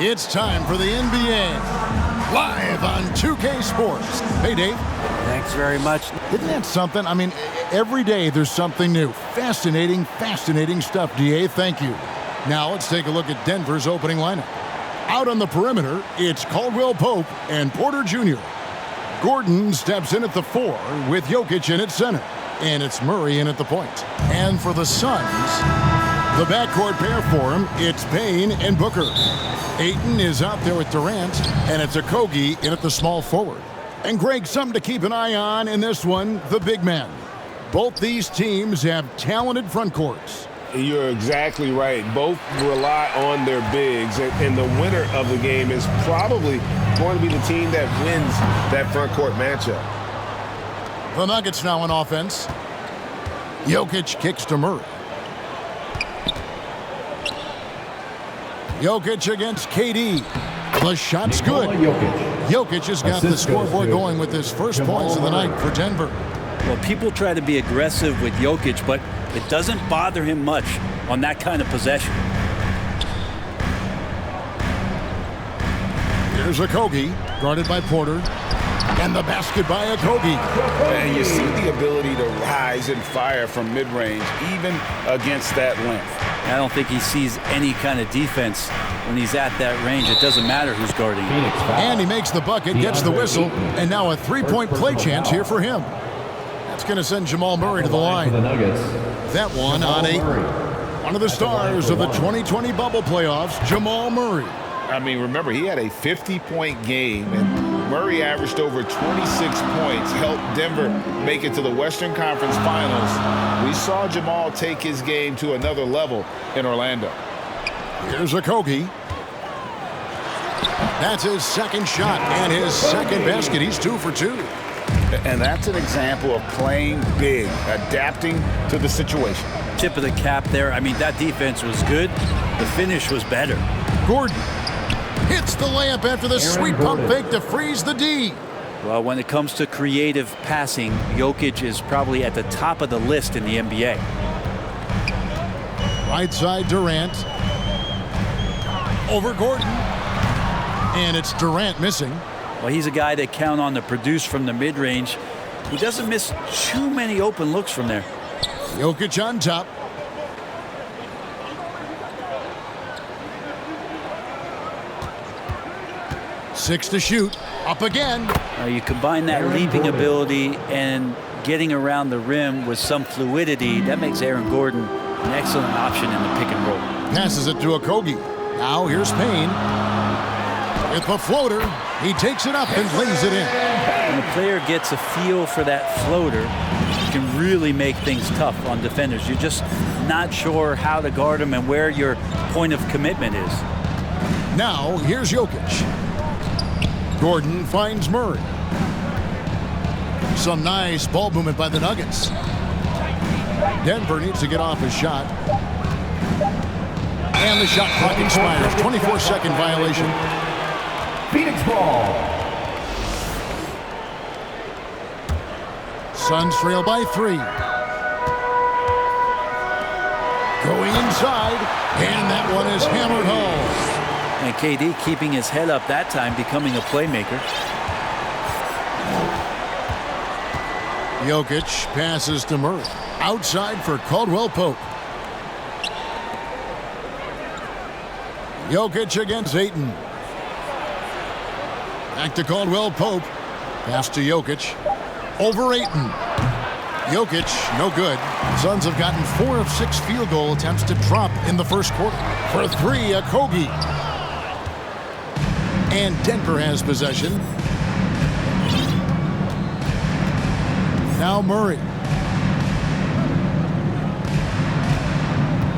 It's time for the NBA, live on 2K Sports. Hey, Dave. Thanks very much. Isn't that something? I mean, every day there's something new. Fascinating stuff, DA. Thank you. Now let's take a look at Denver's opening lineup. Out on the perimeter, it's Caldwell Pope and Porter Jr. Gordon steps in at the 4 with Jokic in at center. And it's Murray in at the point. And for the Suns, the backcourt pair for him, it's Payne and Booker. Ayton is out there with Durant, and it's Okogie in at the small forward. And Greg, something to keep an eye on in this one, the big man. Both these teams have talented front courts. You're exactly right. Both rely on their bigs, and the winner of the game is probably going to be the team that wins that front court matchup. The Nuggets now in offense. Jokic kicks to Murray. Jokic against KD. The shot's good. Jokic has got the scoreboard going with his first points of the night for Denver. Well, people try to be aggressive with Jokic, but it doesn't bother him much on that kind of possession. Here's Okogie, guarded by Porter. And the basket by Okogie. And you see the ability to rise and fire from mid-range, even against that length. I don't think he sees any kind of defense when he's at that range. It doesn't matter who's guarding him. And he makes the bucket, gets the whistle, and now a three-point play chance here for him. That's going to send Jamal Murray to the line. That one on Ayton. One of the stars of the 2020 bubble playoffs, Jamal Murray. I mean, remember, he had a 50-point game, and Murray averaged over 26 points, helped Denver make it to the Western Conference Finals. We saw Jamal take his game to another level in Orlando. Here's Okogie. That's his second shot and his second basket. He's 2 for 2. And that's an example of playing big, adapting to the situation. Tip of the cap there. I mean, that defense was good. The finish was better. Gordon hits the layup after the sweet pump fake to freeze the D. Well, when it comes to creative passing, Jokic is probably at the top of the list in the NBA. Right side Durant. Over Gordon. And it's Durant missing. Well, he's a guy that count on to produce from the mid-range. He doesn't miss too many open looks from there. Jokic on top. Six to shoot. Up again. You combine that leaping ability and getting around the rim with some fluidity. That makes Aaron Gordon an excellent option in the pick and roll. Passes it to Okogie. Now here's Payne. With the floater, he takes it up and lays it in. When a player gets a feel for that floater, it can really make things tough on defenders. You're just not sure how to guard him and where your point of commitment is. Now here's Jokic. Gordon finds Murray. Some nice ball movement by the Nuggets. Denver needs to get off his shot. And the shot clock expires. 24-second violation. Phoenix ball. Suns trail by 3. Going inside. And that one is hammered home. And KD keeping his head up that time, becoming a playmaker. Jokic passes to Murray. Outside for Caldwell Pope. Jokic against Ayton. Back to Caldwell Pope. Pass to Jokic. Over Ayton. Jokic, no good. Suns have gotten 4 of 6 field goal attempts to drop in the first quarter. For 3, Okogie. And Denver has possession. Now Murray.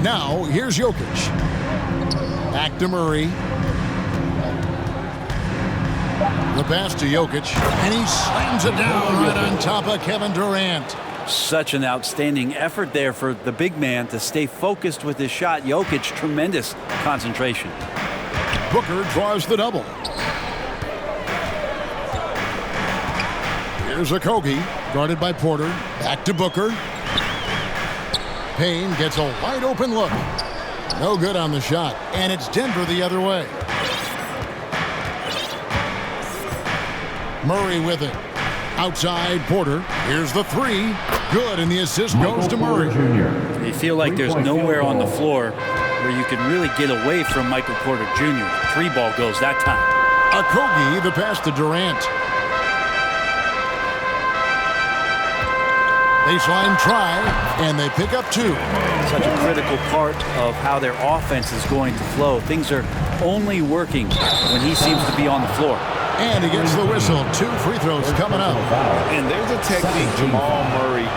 Now here's Jokic. Back to Murray. The pass to Jokic. And he slams it down right on top of Kevin Durant. Such an outstanding effort there for the big man to stay focused with his shot. Jokic, tremendous concentration. Booker draws the double. Here's Okogie, guarded by Porter. Back to Booker. Payne gets a wide open look. No good on the shot, and it's Denver the other way. Murray with it. Outside Porter. Here's the three. Good, and the assist goes to Murray. You feel like there's nowhere on the floor where you can really get away from Michael Porter Jr. Three ball goes that time. Okogie, the pass to Durant. Baseline try, and they pick up two. Such a critical part of how their offense is going to flow. Things are only working when he seems to be on the floor. And he gets the whistle. 2 free throws coming up. And there's a technique Jamal Murray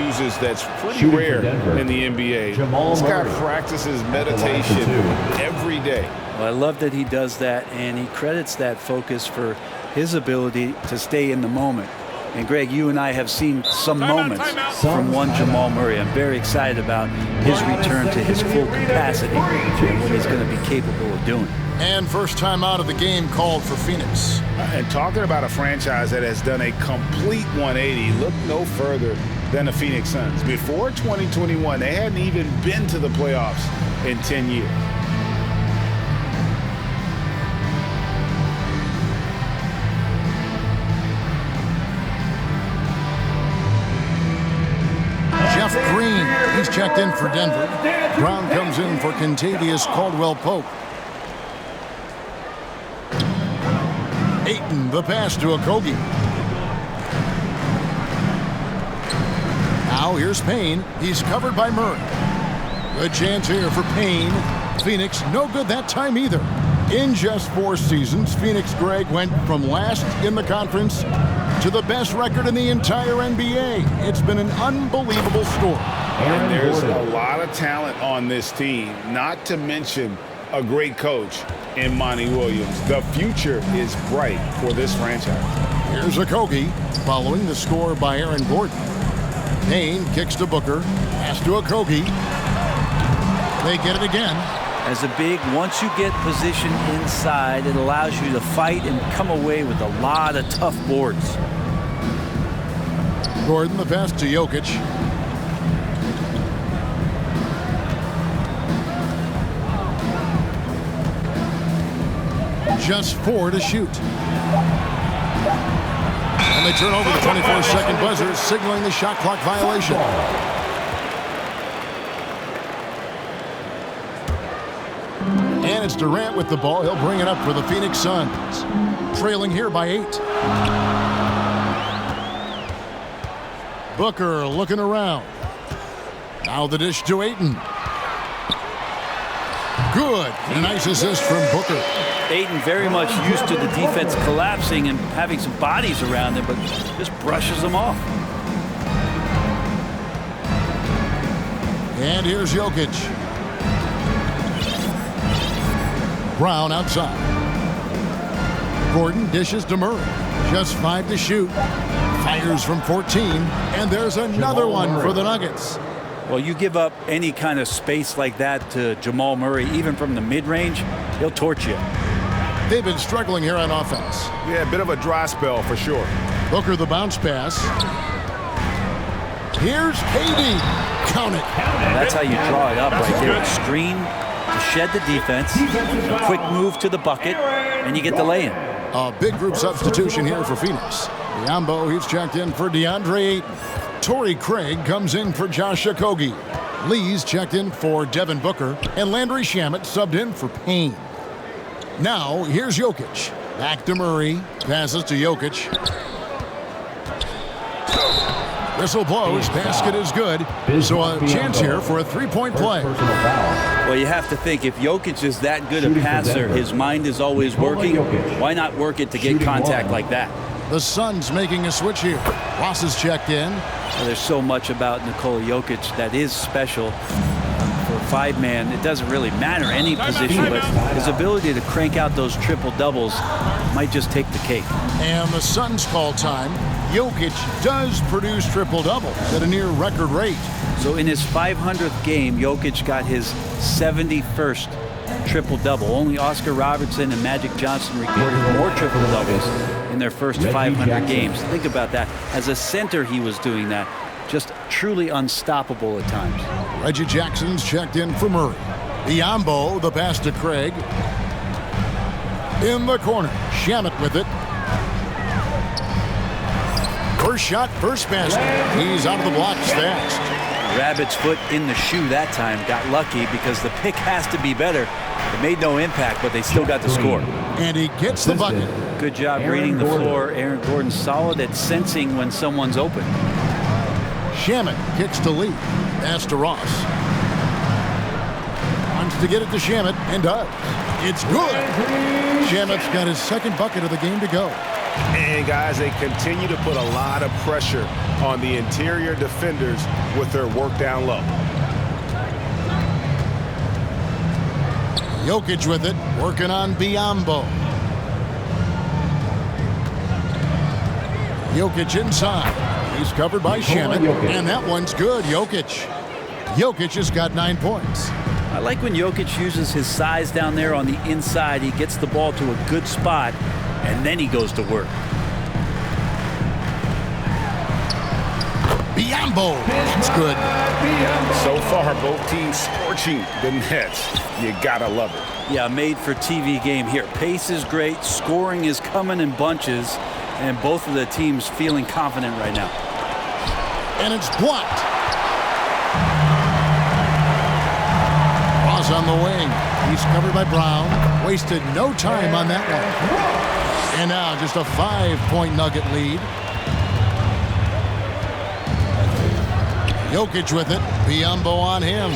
uses that's pretty rare in the NBA. This guy practices meditation every day. Well, I love that he does that, and he credits that focus for his ability to stay in the moment. And Greg, you and I have seen some moments from one Jamal Murray. I'm very excited about his return to his full capacity and what he's going to be capable of doing. And first time out of the game called for Phoenix. And talking about a franchise that has done a complete 180, look no further than the Phoenix Suns. Before 2021, they hadn't even been to the playoffs in 10 years. Jeff Green, he's checked in for Denver. Brown comes in for Kentavious Caldwell-Pope. Ayton, the pass to Okogie. Now here's Payne. He's covered by Murray. Good chance here for Payne. Phoenix, no good that time either. In just 4 seasons, Phoenix, Greg, went from last in the conference to the best record in the entire NBA. It's been an unbelievable story. And there's a lot of talent on this team, not to mention a great coach in Monty Williams. The future is bright for this franchise. Here's Okogie, following the score by Aaron Gordon. Payne kicks to Booker, pass to Okogie. They get it again. As a big, once you get position inside, it allows you to fight and come away with a lot of tough boards. Gordon, the pass to Jokic. Just 4 to shoot. And they turn over the 24-second buzzer, signaling the shot clock violation. And it's Durant with the ball. He'll bring it up for the Phoenix Suns. Trailing here by 8. Booker looking around. Now the dish to Ayton. Good. A nice assist from Booker. Ayton very much used to the defense collapsing and having some bodies around him, but just brushes them off. And here's Jokic. Brown outside. Gordon dishes to Murray. Just 5 to shoot. Fires from 14. And there's another one for the Nuggets. Well, you give up any kind of space like that to Jamal Murray, even from the mid-range, he'll torch you. They've been struggling here on offense. Yeah, a bit of a dry spell for sure. Booker the bounce pass. Here's KD. Count it. That's how you draw it up right there. A screen to shed the defense, a quick move to the bucket, and you get the lay-in. A big group substitution here for Phoenix. Biombo, he's checked in for DeAndre Ayton. Torrey Craig comes in for Josh Okogie. Lee's checked in for Devin Booker. And Landry Shamet subbed in for Payne. Now, here's Jokic. Back to Murray. Passes to Jokic. Whistle blows. Basket is good. So a chance here for a three-point play. Well, you have to think, if Jokic is that good a passer, his mind is always working. Why not work it to get contact like that? The Suns making a switch here. Ross is checked in. Well, there's so much about Nikola Jokic that is special. For a 5-man, it doesn't really matter any position, but his ability to crank out those triple-doubles might just take the cake. And the Suns call time. Jokic does produce triple-doubles at a near record rate. So in his 500th game, Jokic got his 71st triple-double. Only Oscar Robertson and Magic Johnson recorded more triple-doubles in their first 500 games. Think about that. As a center, he was doing that. Just truly unstoppable at times. Reggie Jackson's checked in for Murray. Biombo, the pass to Craig. In the corner, Shamet with it. First shot, first basket. He's out of the blocks fast. Rabbit's foot in the shoe that time. Got lucky because the pick has to be better. It made no impact, but they still got the score. And he gets the bucket. Good job reading the floor. Aaron Gordon solid at sensing when someone's open. Shamet kicks to Lee. Pass to Ross. Wants to get it to Shamet and does. It's good. Shamet's got his second bucket of the game to go. And guys, they continue to put a lot of pressure on the interior defenders with their work down low. Jokic with it, working on Biyombo. Jokic inside. He's covered by Shamet, and that one's good. Jokic has got 9 points. I like when Jokic uses his size down there on the inside. He gets the ball to a good spot, and then he goes to work. Biyombo, it's good. So far, both teams scorching the nets. You gotta love it. Yeah, made for TV game here. Pace is great, scoring is coming in bunches, and both of the teams feeling confident right now. And it's blocked. Ross on the wing. He's covered by Brown. Wasted no time on that one. And now just a 5-point Nugget lead. Jokic with it. Biyombo on him.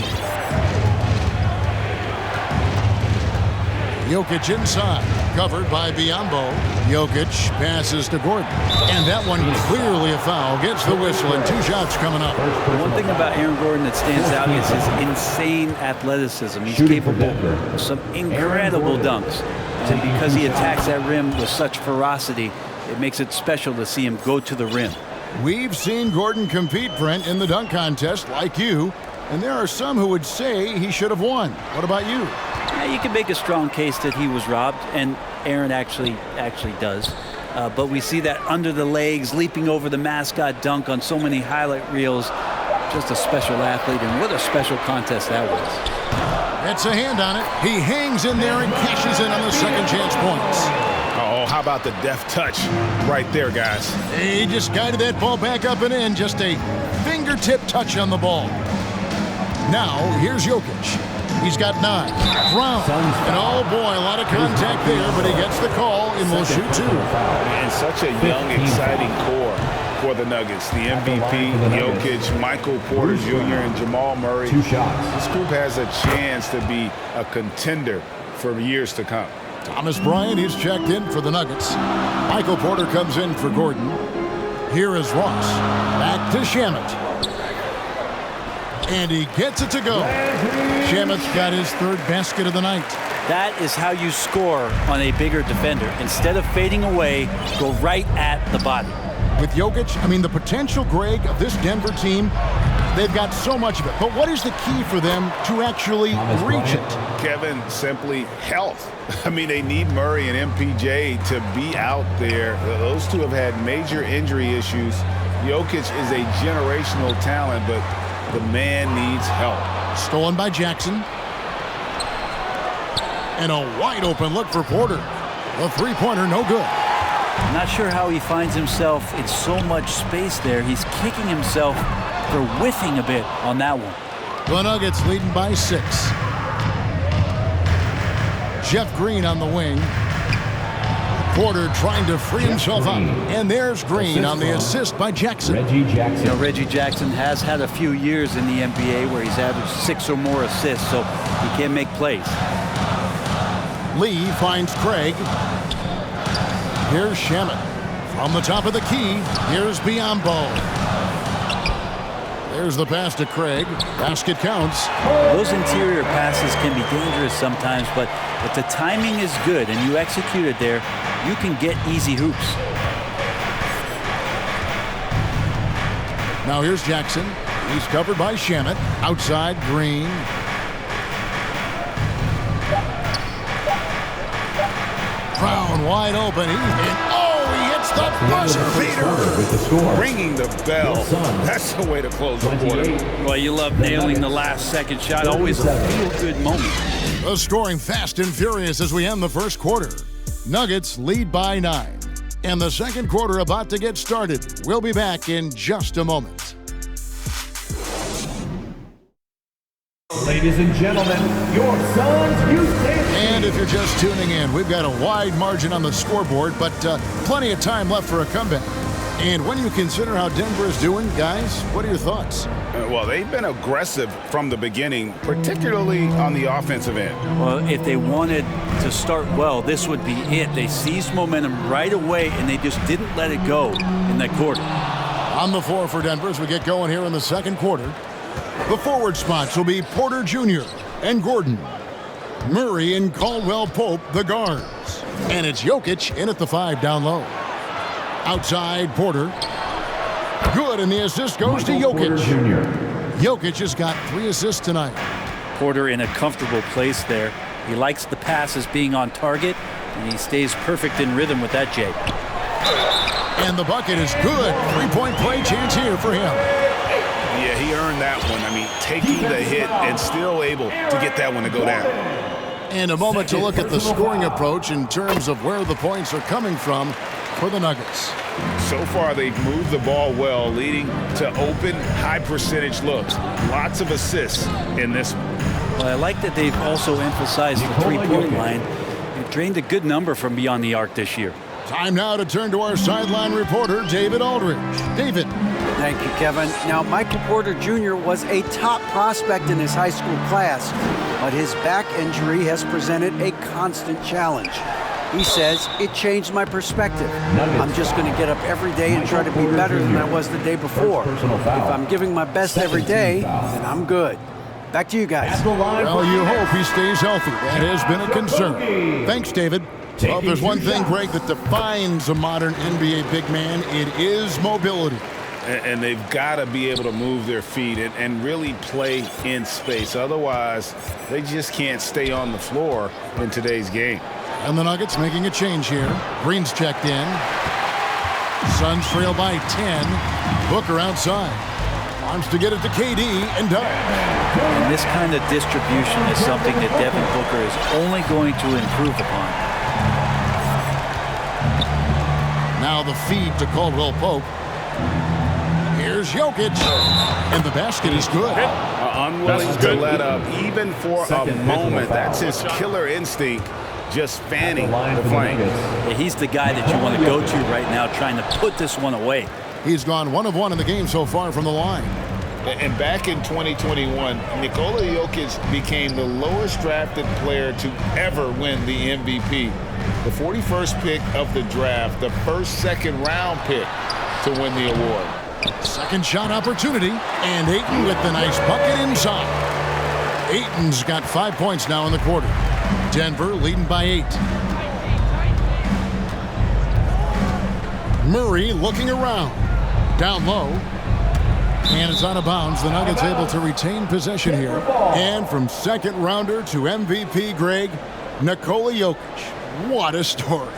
Jokic inside. Covered by Biyombo. Jokic passes to Gordon. And that one clearly a foul. Gets the whistle and 2 shots coming up. One thing about Aaron Gordon that stands out is his insane athleticism. He's capable of some incredible dunks. And because he attacks that rim with such ferocity, it makes it special to see him go to the rim. We've seen Gordon compete, Brent, in the dunk contest like you. And there are some who would say he should have won. What about you? You can make a strong case that he was robbed, and Aaron actually does. But we see that under the legs, leaping over the mascot dunk on so many highlight reels. Just a special athlete, and what a special contest that was. That's a hand on it. He hangs in there and cashes in on the second chance points. Oh, how about the deft touch right there, guys? He just guided that ball back up and in. Just a fingertip touch on the ball. Now, here's Jokic. He's got 9. Brown. And oh boy, a lot of contact there, but he gets the call and will shoot 2. And such a young, exciting core for the Nuggets. The MVP, Jokic, Michael Porter Jr., and Jamal Murray. 2 shots. This group has a chance to be a contender for years to come. Thomas Bryant is checked in for the Nuggets. Michael Porter comes in for Gordon. Here is Ross. Back to Shamet. And he gets it to go. Shamet's got his 3rd basket of the night. That is how you score on a bigger defender. Instead of fading away, go right at the body. With Jokic, the potential, Greg, of this Denver team, they've got so much of it. But what is the key for them to actually reach it? Kevin, simply health. They need Murray and MPJ to be out there. Those two have had major injury issues. Jokic is a generational talent, but the man needs help. Stolen by Jackson. And a wide open look for Porter. The 3-pointer, no good. I'm not sure how he finds himself in so much space there. He's kicking himself for whiffing a bit on that one. The Nuggets leading by 6. Jeff Green on the wing. Porter trying to free himself up. And there's Green on the assist by Jackson. Reggie Jackson. Reggie Jackson has had a few years in the NBA where he's averaged 6 or more assists, so he can make plays. Lee finds Craig. Here's Shamet. From the top of the key, here's Biyombo. There's the pass to Craig. Basket counts. Those interior passes can be dangerous sometimes, but if the timing is good and you execute it there, you can get easy hoops. Now here's Jackson. He's covered by Shamet. Outside, Green. Brown wide open. He hits the buzzer beater. With the score. Ringing the bell. That's the way to close the quarter. Well, you love nailing the last second shot. Always a feel-good moment. The scoring fast and furious as we end the first quarter. Nuggets lead by 9. And the second quarter about to get started. We'll be back in just a moment. Ladies and gentlemen, your Suns Houston. And if you're just tuning in, we've got a wide margin on the scoreboard, but plenty of time left for a comeback. And when you consider how Denver is doing, guys, what are your thoughts? Well, they've been aggressive from the beginning, particularly on the offensive end. Well, if they wanted to start well, this would be it. They seized momentum right away, and they just didn't let it go in that quarter. On the floor for Denver as we get going here in the second quarter. The forward spots will be Porter Jr. and Gordon. Murray and Caldwell Pope, the guards. And it's Jokic in at the 5 down low. Outside, Porter. Good, and the assist goes to Jokic. Jokic has got 3 assists tonight. Porter in a comfortable place there. He likes the passes being on target, and he stays perfect in rhythm with that, Jay. And the bucket is good. 3-point play chance here for him. Yeah, he earned that one. I mean, taking the hit and still able to get that one to go down. And a moment to look at the scoring approach in terms of where the points are coming from for the Nuggets. So far, they've moved the ball well, leading to open, high-percentage looks. Lots of assists in this one. Well, I like that they've also emphasized the three-point line. They've drained a good number from beyond the arc this year. Time now to turn to our sideline reporter, David Aldridge. David. Thank you, Kevin. Now, Michael Porter Jr. was a top prospect in his high school class, but his back injury has presented a constant challenge. He says, it changed my perspective. I'm just going to get up every day and try to be better than I was the day before. If I'm giving my best every day, then I'm good. Back to you guys. Well, you hope he stays healthy. That has been a concern. Thanks, David. Well, if there's one thing, Greg, that defines a modern NBA big man, it is mobility. And they've got to be able to move their feet and really play in space. Otherwise, they just can't stay on the floor in today's game. And the Nuggets making a change here. Green's checked in. Suns trail by 10. Booker outside. Wants to get it to KD and does. And this kind of distribution is something that Devin Booker is only going to improve upon. Now the feed to Caldwell Pope. Here's Jokic. And the basket is good. Unwilling to let up, even for a moment. That's his killer instinct, just fanning the flame. Yeah, he's the guy that you want to go to right now, trying to put this one away. He's gone 1 of 1 in the game so far from the line. And back in 2021, Nikola Jokic became the lowest drafted player to ever win the MVP. The 41st pick of the draft, the first second-round pick to win the award. Second shot opportunity, and Ayton with the nice bucket inside. Ayton's got 5 points now in the quarter. Denver leading by 8. Murray looking around. Down low. And it's out of bounds. The Nuggets able to retain possession here. And from second rounder to MVP, Greg, Nikola Jokic. What a story.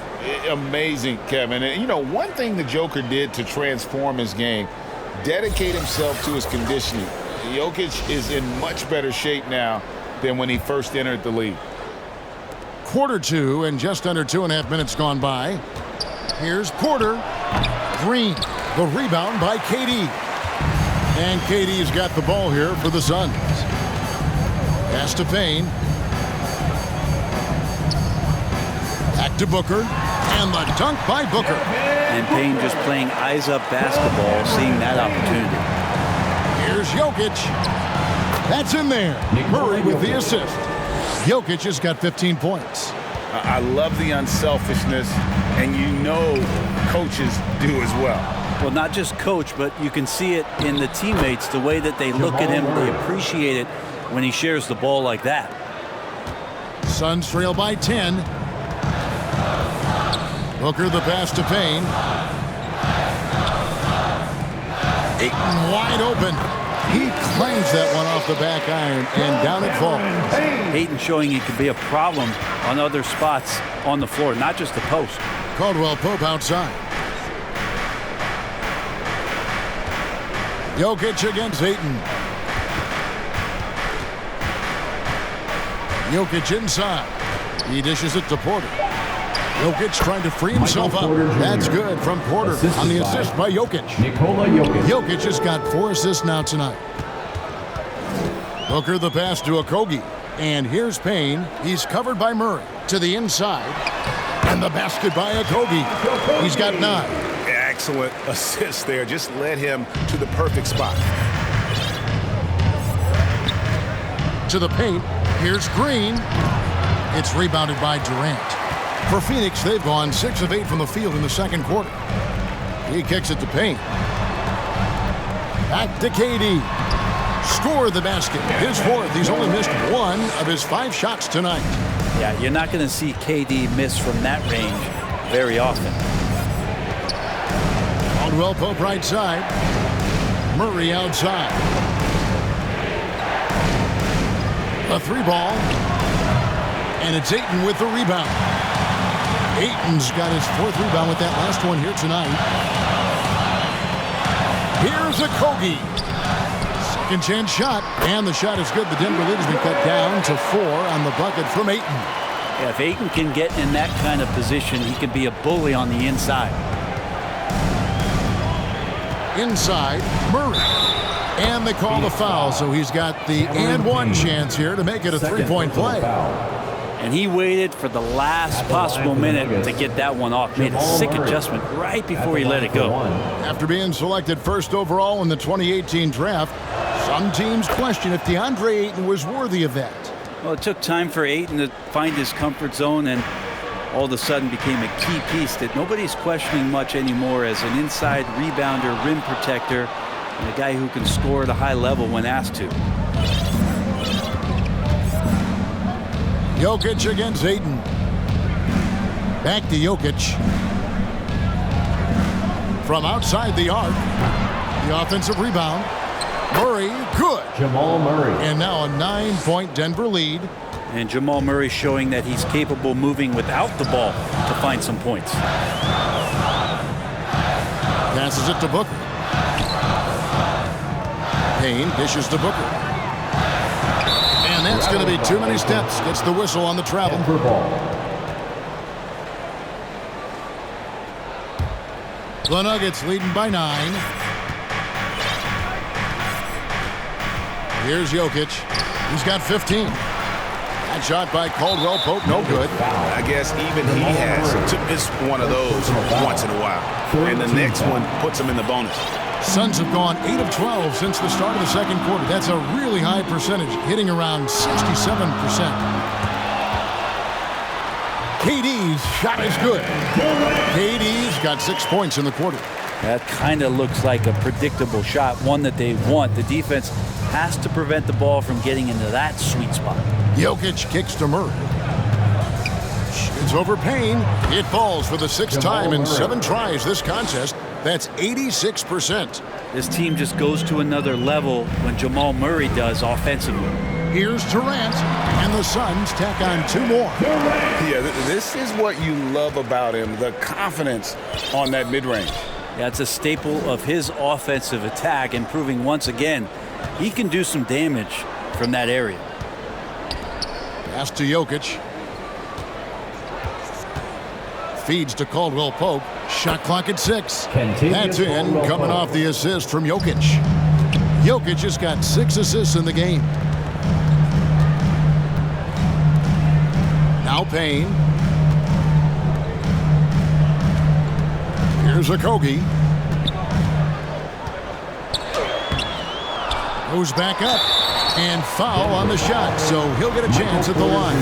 Amazing, Kevin. And, you know, one thing the Joker did to transform his game, dedicate himself to his conditioning. Jokic is in much better shape now than when he first entered the league. Quarter 2 and just under 2.5 minutes gone by. Here's Porter. Green. The rebound by KD. And KD's got the ball here for the Suns. Pass to Payne. Back to Booker. And the dunk by Booker. And Payne just playing eyes-up basketball, seeing that opportunity. Here's Jokic. That's in there. Murray with the assist. Jokic has got 15 points. I love the unselfishness, and you know coaches do as well. Well, not just coach, but you can see it in the teammates, the way that they look at him. They appreciate it when he shares the ball like that. Suns trail by 10. Booker the pass to Payne. Ayton wide open. He claims that one off the back iron, and down it falls. Ayton showing he can be a problem on other spots on the floor, not just the post. Caldwell Pope outside. Jokic against Ayton. Jokic inside. He dishes it to Porter. Jokic trying to free himself up. That's good from Porter on the assist by Jokic. Nikola Jokic. Jokic has got 4 assists now tonight. Booker the pass to Okogie. And here's Payne. He's covered by Murray to the inside. And the basket by Okogie. He's got 9. Excellent assist there. Just led him to the perfect spot. To the paint. Here's Green. It's rebounded by Durant. For Phoenix, they've gone 6 of 8 from the field in the second quarter. He kicks it to Payne. Back to KD. Score the basket. His 4th. He's only missed 1 of his 5 shots tonight. Yeah, you're not going to see KD miss from that range very often. Caldwell Pope right side. Murray outside. A 3 ball. And it's Ayton with the rebound. Ayton's got his 4th rebound with that last one here tonight. Here's Okogie. Second chance shot. And the shot is good. The Denver lead has been cut down to 4 on the bucket from Ayton. Yeah, if Ayton can get in that kind of position, he can be a bully on the inside. Inside, Murray. And they call the foul, so he's got the and 1 chance here to make it a 3-point play. And he waited for the last possible minute to get that one off. Made a sick adjustment right before he let it go. After being selected 1st overall in the 2018 draft, some teams question if DeAndre Ayton was worthy of that. Well, it took time for Ayton to find his comfort zone and all of a sudden became a key piece that nobody's questioning much anymore as an inside rebounder, rim protector, and a guy who can score at a high level when asked to. Jokic against Ayton. Back to Jokic. From outside the arc. The offensive rebound. Murray, good. Jamal Murray. And now a 9-point Denver lead. And Jamal Murray showing that he's capable moving without the ball to find some points. Passes it to Booker. Payne dishes to Booker. And that's going to be too many steps. Gets the whistle on the travel. Denver ball. The Nuggets leading by 9. Here's Jokic. He's got 15. That shot by Caldwell Pope, no good. I guess even he has to miss one of those once in a while. And the next one puts him in the bonus. Suns have gone 8 of 12 since the start of the second quarter. That's a really high percentage, hitting around 67%. KD's shot is good. KD's got 6 points in the quarter. That kind of looks like a predictable shot, one that they want. The defense has to prevent the ball from getting into that sweet spot. Jokic kicks to Murray. It's over Payne. It falls for the 6th time in 7 tries this contest. That's 86%. This team just goes to another level when Jamal Murray does offensively. Here's Durant, and the Suns tack on 2 more. Yeah, this is what you love about him, the confidence on that mid-range. That's a staple of his offensive attack, and proving once again he can do some damage from that area. Pass to Jokic. Feeds to Caldwell Pope. Shot clock at 6. That's in, coming off the assist from Jokic. Jokic has got 6 assists in the game. Now Payne. Here's Okogie. Goes back up. And foul on the shot, so he'll get a chance at the line.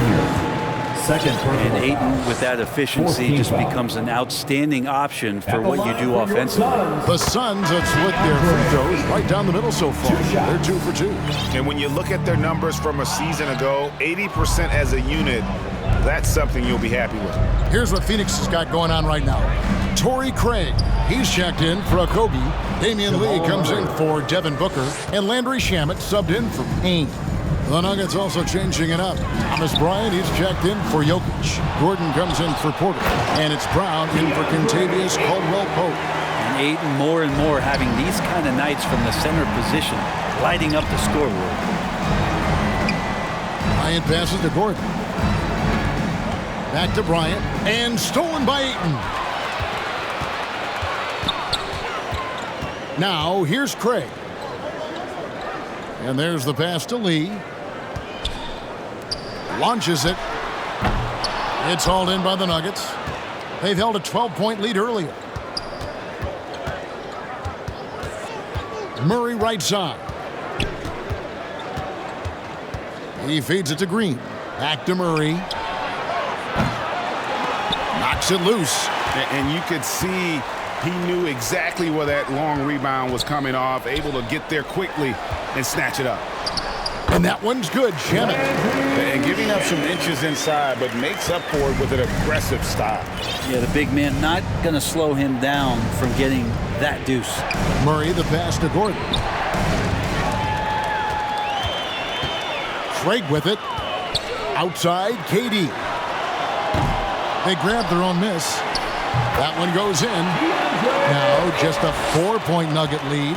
And Ayton, with that efficiency, just becomes an outstanding option for what you do offensively. The Suns have split their free throws right down the middle so far. They're 2 for 2. And when you look at their numbers from a season ago, 80% as a unit, that's something you'll be happy with. Here's what Phoenix has got going on right now. Torrey Craig, he's checked in for Okogie. Damian Lee comes in for Devin Booker. And Landry Shamet subbed in for Payne. The Nuggets also changing it up. Thomas Bryant, he's checked in for Jokic. Gordon comes in for Porter. And it's Brown in for Kentavious Caldwell-Pope. And Ayton more and more having these kind of nights from the center position, lighting up the scoreboard. Bryant passes to Gordon. Back to Bryant. And stolen by Ayton. Now, here's Craig. And there's the pass to Lee. Launches it. It's hauled in by the Nuggets. They've held a 12-point lead earlier. Murray right side. He feeds it to Green. Back to Murray. Knocks it loose. And you could see he knew exactly where that long rebound was coming off, able to get there quickly and snatch it up. And that one's good, Shannon. And giving up some inches inside, but makes up for it with an aggressive style. Yeah, the big man not going to slow him down from getting that deuce. Murray, the pass to Gordon. Craig with it. Outside, KD. They grab their own miss. That one goes in. Now just a 4-point Nugget lead.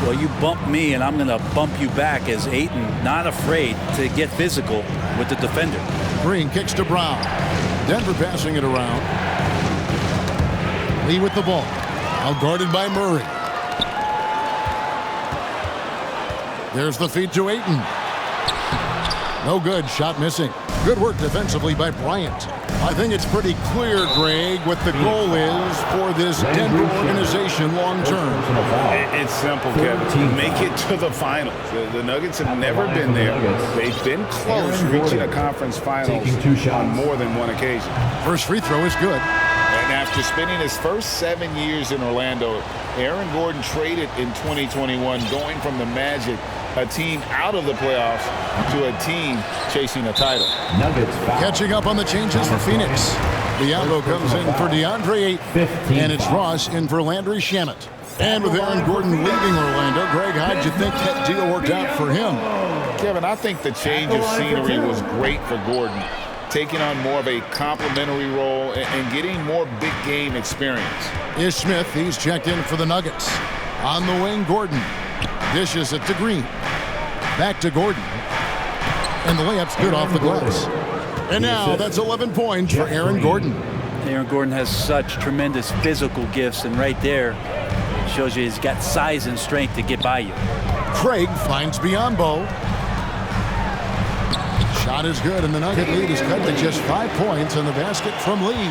Well, you bump me, and I'm going to bump you back as Ayton not afraid to get physical with the defender. Green kicks to Brown. Denver passing it around. Lee with the ball. Now guarded by Murray. There's the feed to Ayton. No good. Shot missing. Good work defensively by Bryant. I think it's pretty clear, Greg, what the goal is for this Denver organization long term. It's simple, Kevin. Make it to the finals. The Nuggets have never been there. They've been close reaching a conference finals on more than one occasion. First free throw is good. And after spending his first 7 years in Orlando, Aaron Gordon traded in 2021, going from the Magic, a team out of the playoffs, to a team chasing a title. Catching up on the changes for Phoenix. Diallo comes in for DeAndre Ayton, and it's Ross in for Landry Shamet. And with Aaron Gordon leaving Orlando, Greg, how'd you think that deal worked out for him? Kevin, I think the change of scenery was great for Gordon, taking on more of a complimentary role and getting more big game experience. Ish Smith, he's checked in for the Nuggets. On the wing, Gordon dishes it to Green. Back to Gordon. And the layup's good off the glass. And now that's 11 points for Aaron Gordon. Aaron Gordon has such tremendous physical gifts, and right there shows you he's got size and strength to get by you. Craig finds Biyombo. Shot is good, and the Nugget lead is cut to just 5 points on the basket from Lee.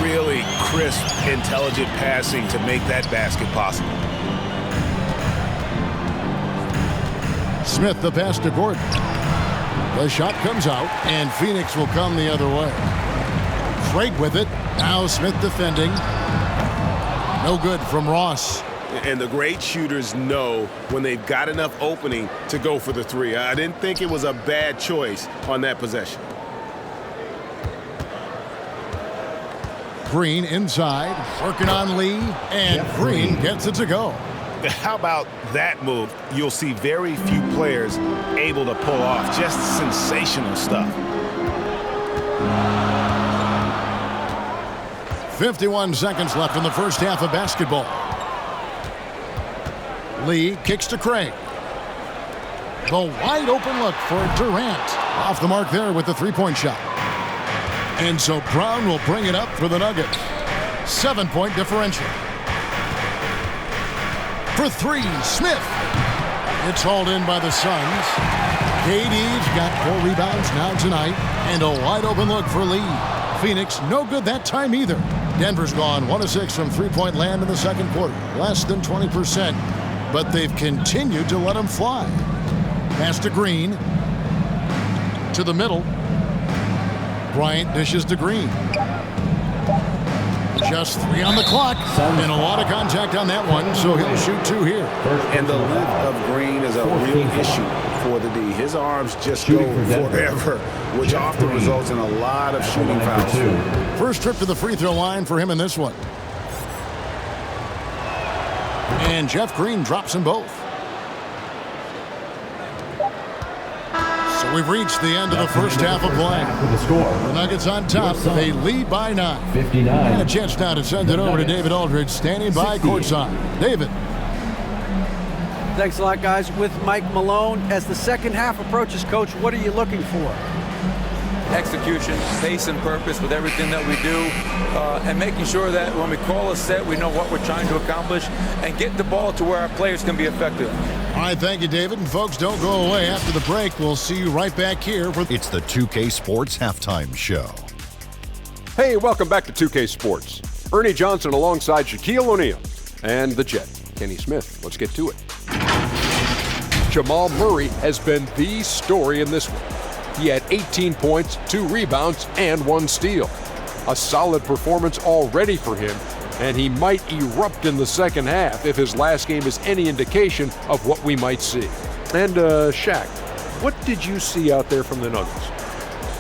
Really crisp, intelligent passing to make that basket possible. Smith, the pass to Gordon. The shot comes out, and Phoenix will come the other way. Craig with it. Now Smith defending. No good from Ross. And the great shooters know when they've got enough opening to go for the three. I didn't think it was a bad choice on that possession. Green inside, working on Lee, and Green gets it to go. How about that move? You'll see very few players able to pull off. Just sensational stuff. 51 seconds left in the first half of basketball. Lee kicks to Craig. The wide open look for Durant. Off the mark there with the three-point shot. And so Brown will bring it up for the Nuggets. 7-point differential. For three, Smith. It's hauled in by the Suns. KD's got 4 rebounds now tonight. And a wide open look for Lee. Phoenix, no good that time either. Denver's gone 1 of 6 from three-point land in the second quarter. Less than 20%. But they've continued to let them fly. Pass to Green. To the middle. Bryant dishes to Green. Just 3 on the clock. And a lot of contact on that one, so he'll shoot 2 here. And the length of Green is a real issue for the D. His arms just go forever, which often results in a lot of shooting fouls. First trip to the free throw line for him in this one. And Jeff Green drops them both. So we've reached the end of the first half of play. The Nuggets on top. They lead by 9. 59. And a chance now to send it over to David Aldridge, standing by courtside. David. Thanks a lot, guys. With Mike Malone, as the second half approaches, Coach, what are you looking for? execution, pace and purpose with everything that we do, and making sure that when we call a set, we know what we're trying to accomplish and get the ball to where our players can be effective. All right, thank you, David. And folks, don't go away. After the break, we'll see you right back here. It's the 2K Sports Halftime Show. Hey, welcome back to 2K Sports. Ernie Johnson alongside Shaquille O'Neal and the Jet, Kenny Smith. Let's get to it. Jamal Murray has been the story in this one. He had 18 points, 2 rebounds, and 1 steal. A solid performance already for him, and he might erupt in the second half if his last game is any indication of what we might see. And Shaq, what did you see out there from the Nuggets?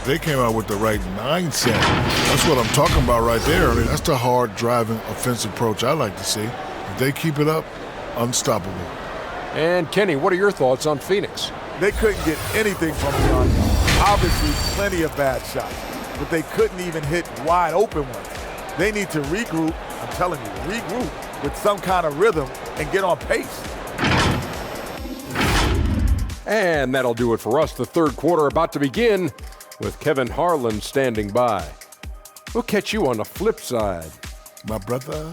They came out with the right mindset. That's what I'm talking about right there. I mean, that's the hard driving offensive approach I like to see. If they keep it up, unstoppable. And Kenny, what are your thoughts on Phoenix? They couldn't get anything from beyond. Obviously, plenty of bad shots, but they couldn't even hit wide open ones. They need to regroup, I'm telling you, regroup with some kind of rhythm and get on pace. And that'll do it for us. The third quarter about to begin with Kevin Harlan standing by. We'll catch you on the flip side. My brother.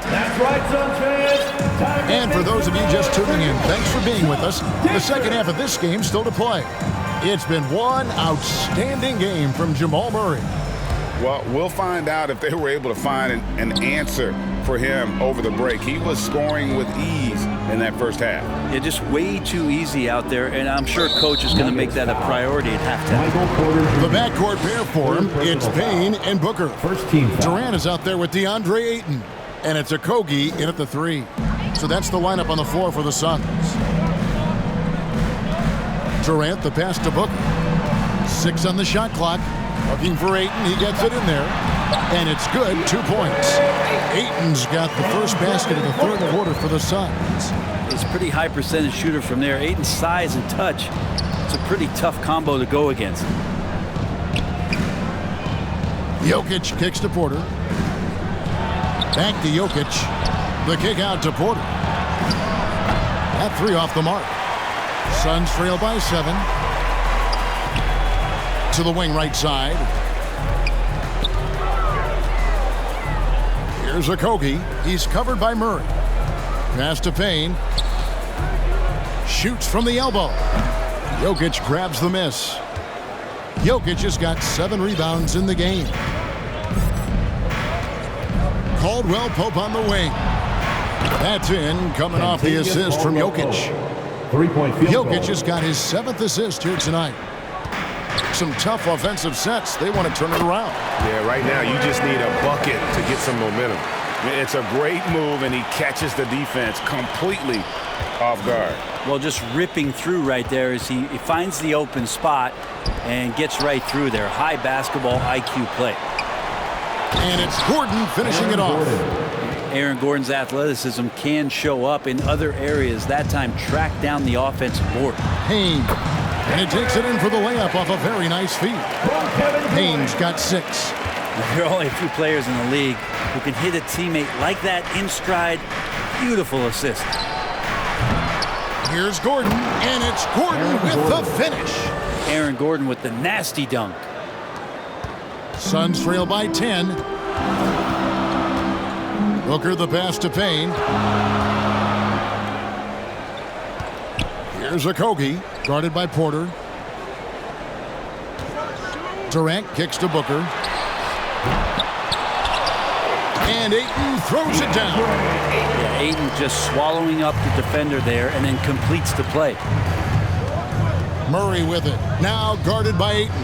That's right, Suns fans. And for those of you just tuning in, thanks for being with us. The second half of this game still to play. It's been one outstanding game from Jamal Murray. Well, we'll find out if they were able to find an answer for him over the break. He was scoring with ease in that first half. Yeah, just way too easy out there, and I'm sure Coach is going to make that a priority at halftime. The backcourt pair for him, it's Payne and Booker. First team foul. Durant is out there with DeAndre Ayton, and it's Okogie in at the 3. So that's the lineup on the floor for the Suns. Durant, the pass to Booker. 6 on the shot clock. Looking for Ayton, he gets it in there, and it's good, 2 points. Ayton's got the first basket of the third quarter for the Suns. He's a pretty high percentage shooter from there. Ayton's size and touch, it's a pretty tough combo to go against. Jokic kicks to Porter. Back to Jokic. The kick out to Porter. That 3 off the mark. Suns trail by 7. To the wing right side. Here's Okogie. He's covered by Murray. Pass to Payne. Shoots from the elbow. Jokic grabs the miss. Jokic has got 7 rebounds in the game. Caldwell Pope on the wing. That's in, coming off the assist from Jokic. 3-point field goal. Jokic has got his 7th assist here tonight. Some tough offensive sets. They want to turn it around. Yeah, right now you just need a bucket to get some momentum. It's a great move, and he catches the defense completely off guard. Well, just ripping through right there as he finds the open spot and gets right through there. High basketball IQ play. And it's Gordon finishing it off. Aaron Gordon's athleticism can show up in other areas. That time track down the offensive board. Payne. And he takes it in for the layup off a very nice feed. Payne's got 6. There are only a few players in the league who can hit a teammate like that in stride. Beautiful assist. Here's Gordon, and it's Gordon with the finish. Aaron Gordon with the nasty dunk. Suns trail by 10. Booker the pass to Payne. Here's Okogie, guarded by Porter. Durant kicks to Booker. And Ayton throws it down. Yeah, Ayton just swallowing up the defender there and then completes the play. Murray with it. Now guarded by Ayton.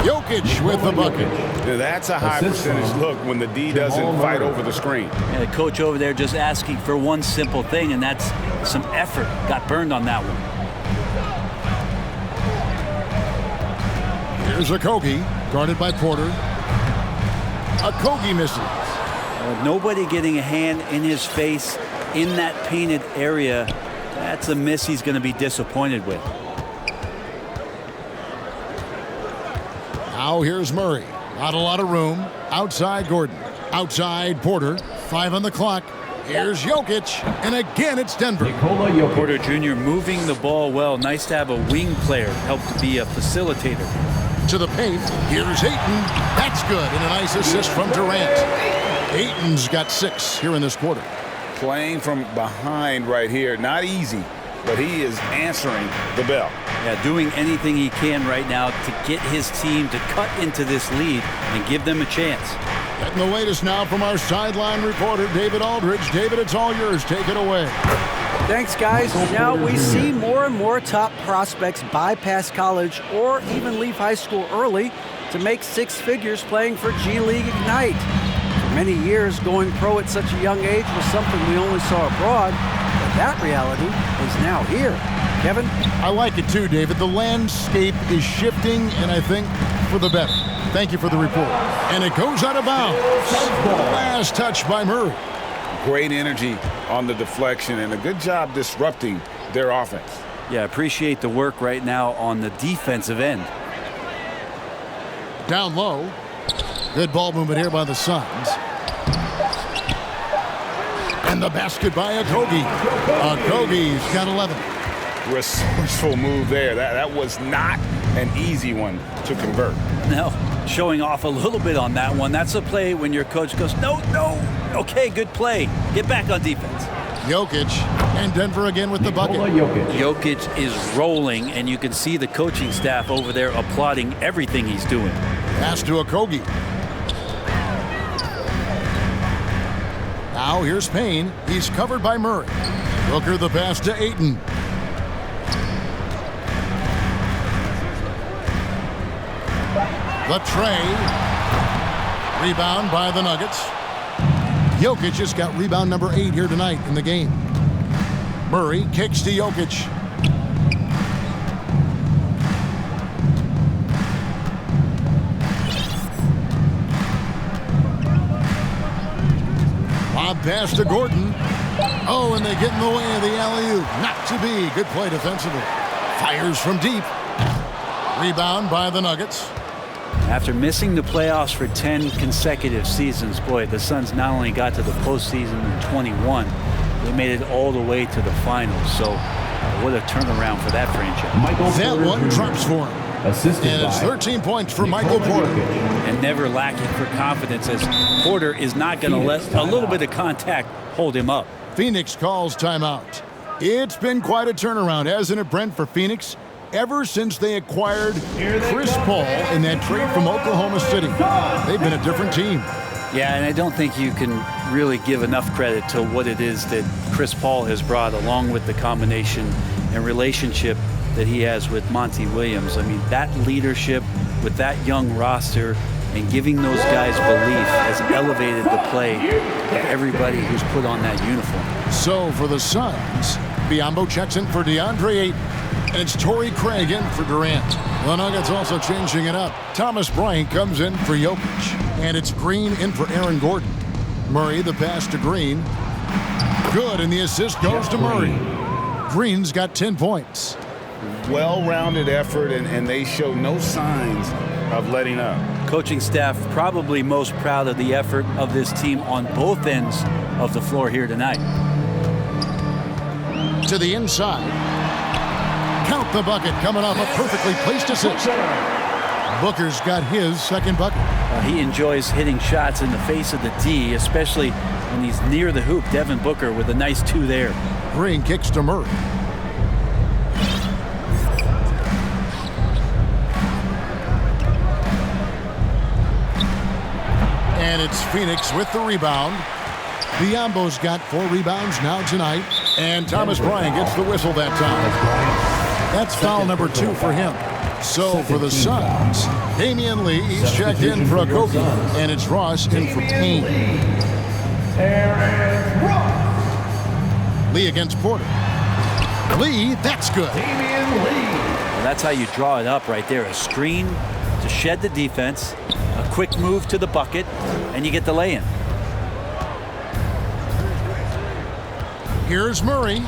Jokic with the bucket. Yeah, that's a high percentage look when the D doesn't fight over the screen. And the coach over there just asking for one simple thing, and that's some effort. Got burned on that one. Here's Okogie, guarded by Porter. Okogie misses. Nobody getting a hand in his face in that painted area. That's a miss he's going to be disappointed with. Now here's Murray. Not a lot of room. Outside Gordon. Outside Porter. 5 on the clock. Here's Jokic, and again it's Denver. Porter Jr. moving the ball well. Nice to have a wing player help to be a facilitator. To the paint, here's Ayton. That's good, and a nice assist from Durant. Ayton's got 6 here in this quarter. Playing from behind right here, not easy, but he is answering the bell. Yeah, doing anything he can right now to get his team to cut into this lead and give them a chance. Getting the latest now from our sideline reporter, David Aldridge. David, it's all yours. Take it away. Thanks, guys. Now we see more and more top prospects bypass college or even leave high school early to make 6 figures playing for G League Ignite. For many years, going pro at such a young age was something we only saw abroad, but that reality is now here. Kevin? I like it too, David. The landscape is shifting, and I think for the better. Thank you for the report. And it goes out of bounds. Last touch by Murray. Great energy on the deflection and a good job disrupting their offense. Yeah, appreciate the work right now on the defensive end. Down low. Good ball movement here by the Suns. And the basket by Okogie. Okogie's got 11. Resourceful move there. That was not an easy one to convert. No, showing off a little bit on that one. That's a play when your coach goes, no. Okay, good play. Get back on defense. Jokic and Denver again with the bucket. Jokic is rolling, and you can see the coaching staff over there applauding everything he's doing. Pass to Okogie. Now here's Payne. He's covered by Murray. Booker the pass to Ayton. The tray. Rebound by the Nuggets. Jokic just got rebound number 8 here tonight in the game. Murray kicks to Jokic. Lob pass to Gordon. Oh, and they get in the way of the alley-oop. Not to be. Good play defensively. Fires from deep. Rebound by the Nuggets. After missing the playoffs for 10 consecutive seasons, boy, the Suns not only got to the postseason in 21, they made it all the way to the finals. So what a turnaround for that franchise. That one drops for him. And it's 13 points for Michael Porter. And never lacking for confidence, as Porter is not going to let a little bit of contact hold him up. Phoenix calls timeout. It's been quite a turnaround, hasn't it, Brent, for Phoenix? Ever since they acquired Chris Paul in that trade from Oklahoma City, they've been a different team. Yeah, and I don't think you can really give enough credit to what it is that Chris Paul has brought, along with the combination and relationship that he has with Monty Williams. I mean, that leadership with that young roster and giving those guys belief has elevated the play of everybody who's put on that uniform. So for the Suns, Biyombo checks in for DeAndre Ayton. And it's Torrey Craig in for Durant. The Nuggets also changing it up. Thomas Bryant comes in for Jokic. And it's Green in for Aaron Gordon. Murray, the pass to Green. Good, and the assist goes to Murray. Green's got 10 points. Well-rounded effort, and they show no signs of letting up. Coaching staff probably most proud of the effort of this team on both ends of the floor here tonight. To the inside. Count the bucket, coming off a perfectly placed assist. Booker's got his second bucket. He enjoys hitting shots in the face of the D, especially when he's near the hoop. Devin Booker with a nice 2 there. Green kicks to Murray. And it's Phoenix with the rebound. Biyombo's got 4 rebounds now tonight. And Thomas Bryant gets the whistle that time. That's foul number 2 for him. So for the Suns, Damian Lee, he's checked in for Okogie, and it's Ross in for Payne. Lee against Porter. Lee, that's good. Well, that's how you draw it up right there. A screen to shed the defense, a quick move to the bucket, and you get the lay-in. Here's Murray.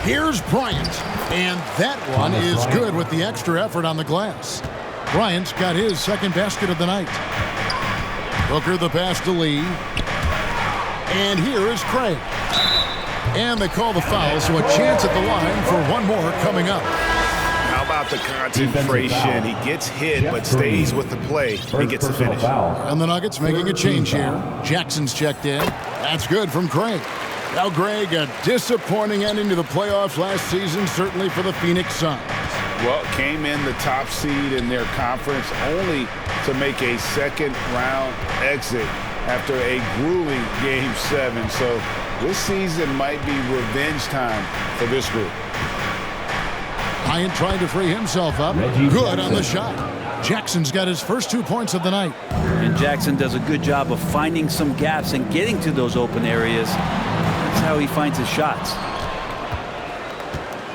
Here's Bryant. And that one is good with the extra effort on the glass. Bryant's got his second basket of the night. Booker the pass to Lee. And here is Craig. And they call the foul, so a chance at the line for one more coming up. How about the concentration? He gets hit but stays with the play and gets the finish. And the Nuggets making a change here. Jackson's checked in. That's good from Craig. Now, Greg, a disappointing ending to the playoffs last season, certainly for the Phoenix Suns. Well, came in the top seed in their conference only to make a second-round exit after a grueling Game 7. So this season might be revenge time for this group. Bryant trying to free himself up. Good on the shot. Jackson's got his first 2 points of the night. And Jackson does a good job of finding some gaps and getting to those open areas. That's how he finds his shots.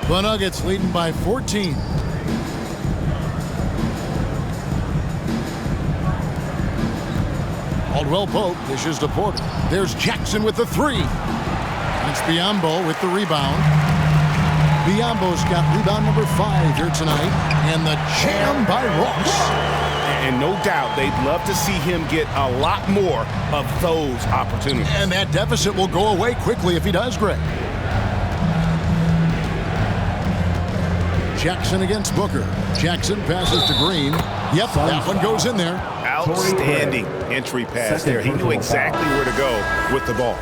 The Nuggets leading by 14. Caldwell Pope dishes to Porter. There's Jackson with the three. That's Biyombo with the rebound. Biyombo's got rebound number 5 here tonight. And the jam by Ross. And no doubt they'd love to see him get a lot more of those opportunities. And that deficit will go away quickly if he does, Greg. Jackson against Booker. Jackson passes to Green. Yep, that one goes in there. Outstanding entry pass there. He knew exactly where to go with the ball.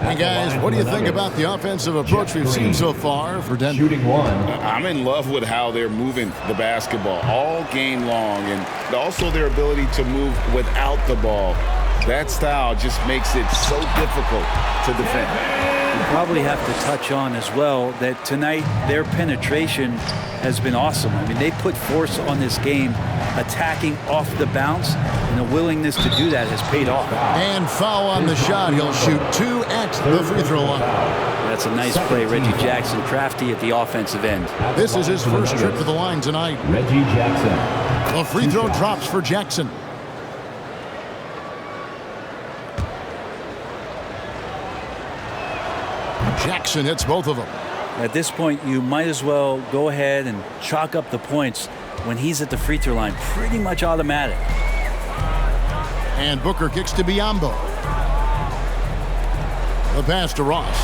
Hey guys, what do you think about the offensive approach we've seen so far for Denver? Shooting one. I'm in love with how they're moving the basketball all game long, and also their ability to move without the ball. That style just makes it so difficult to defend. We probably have to touch on as well that tonight their penetration has been awesome. I mean, they put force on this game, attacking off the bounce, and the willingness to do that has paid off. And foul on the shot. He'll shoot 2 at the free throw line. That's a nice play. Reggie Jackson, crafty at the offensive end. This is his first trip to the line tonight. Reggie Jackson. The free throw drops for Jackson. Jackson hits both of them. At this point, you might as well go ahead and chalk up the points when he's at the free throw line. Pretty much automatic. And Booker kicks to Biyombo. The pass to Ross.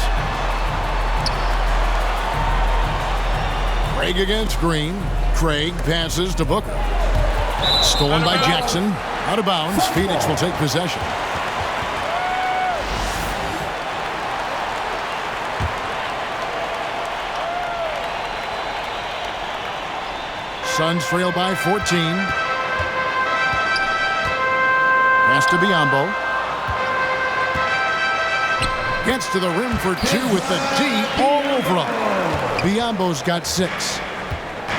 Craig against Green. Craig passes to Booker. Stolen by Jackson. Out of bounds. Phoenix will take possession. Suns trail by 14. Pass to Biyombo. Gets to the rim for 2 with the D all over him. Biyombo's got 6.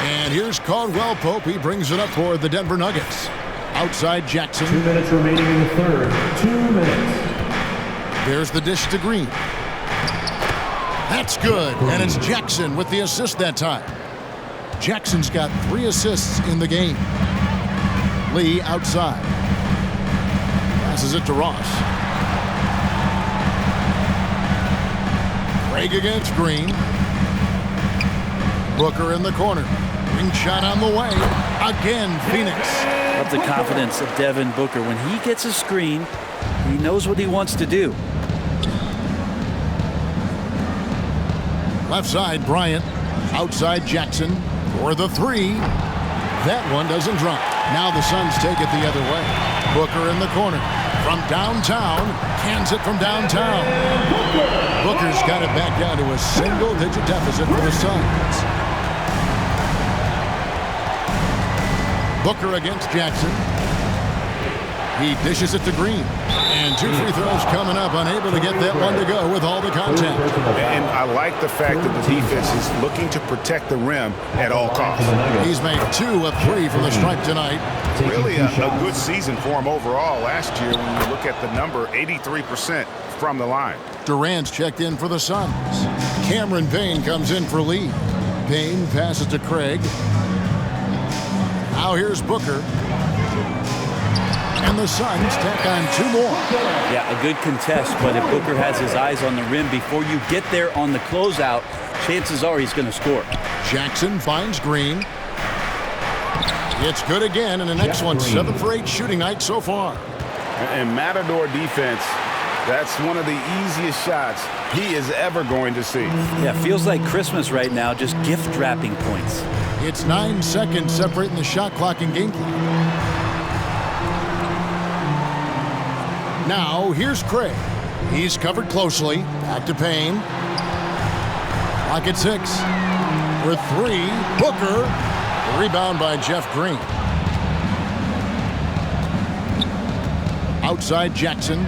And here's Caldwell Pope. He brings it up for the Denver Nuggets. Outside Jackson. 2 minutes remaining in the third. 2 minutes. There's the dish to Green. That's good. And it's Jackson with the assist that time. Jackson's got 3 assists in the game. Lee outside. Passes it to Ross. Craig against Green. Booker in the corner. Ring shot on the way. Again, Phoenix. Love the confidence of Devin Booker. When he gets a screen, he knows what he wants to do. Left side, Bryant. Outside Jackson. For the 3. That one doesn't drop. Now the Suns take it the other way. Booker in the corner. From downtown. Cans it from downtown. Booker's got it back down to a single-digit deficit for the Suns. Booker against Jackson. He dishes it to Green. And 2 free throws coming up, unable to get that one to go with all the contact. And I like the fact that the defense is looking to protect the rim at all costs. He's made 2 of 3 from the stripe tonight. Really a good season for him overall last year when you look at the number, 83% from the line. Durant's checked in for the Suns. Cameron Payne comes in for Lee. Payne passes to Craig. Now here's Booker. And the Suns tack on 2 more. Yeah, a good contest, but if Booker has his eyes on the rim before you get there on the closeout, chances are he's going to score. Jackson finds Green. It's good again, and the next one, 7 for 8 shooting night so far. And Matador defense That's one of the easiest shots he is ever going to see. Yeah, feels like Christmas right now, just gift wrapping points. It's 9 seconds separating the shot clock and game clock. Now, here's Craig. He's covered closely. Back to Payne. Clock at 6. For 3, Booker. The rebound by Jeff Green. Outside Jackson.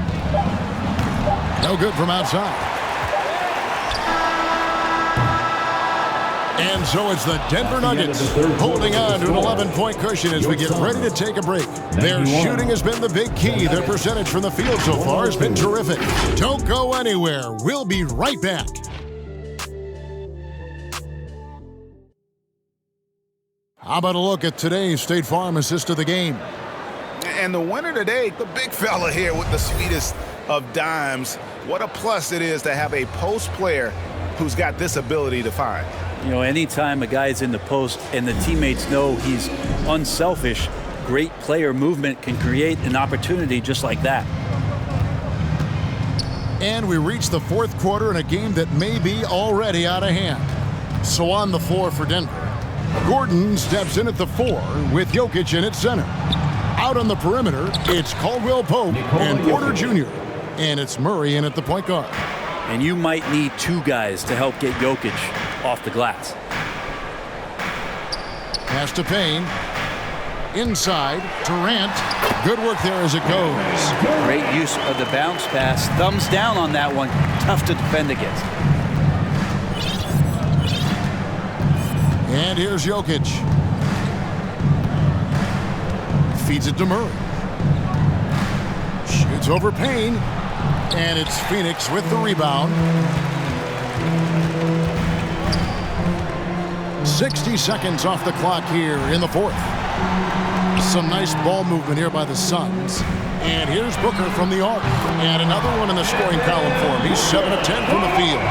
No good from outside. And so it's the Denver Nuggets holding on to an 11-point cushion as we get ready to take a break. Their shooting has been the big key. Their percentage from the field so far has been terrific. Don't go anywhere. We'll be right back. How about a look at today's State Farm assist of the game? And the winner today, the big fella here with the sweetest of dimes. What a plus it is to have a post player who's got this ability to find. You know, anytime a guy's in the post and the teammates know he's unselfish, great player movement can create an opportunity just like that. And we reach the fourth quarter in a game that may be already out of hand. So on the floor for Denver, Gordon steps in at the 4 with Jokic in at center. Out on the perimeter, it's Caldwell Pope and Porter Jr. And it's Murray in at the point guard. And you might need 2 guys to help get Jokic off the glass. Pass to Payne. Inside, Durant. Good work there as it goes. Great use of the bounce pass. Thumbs down on that one. Tough to defend against. And here's Jokic. Feeds it to Murray. Shoots over Payne. And it's Phoenix with the rebound. 60 seconds off the clock here in the fourth. Some nice ball movement here by the Suns. And here's Booker from the arc. And another one in the scoring column for him. He's 7 of 10 from the field.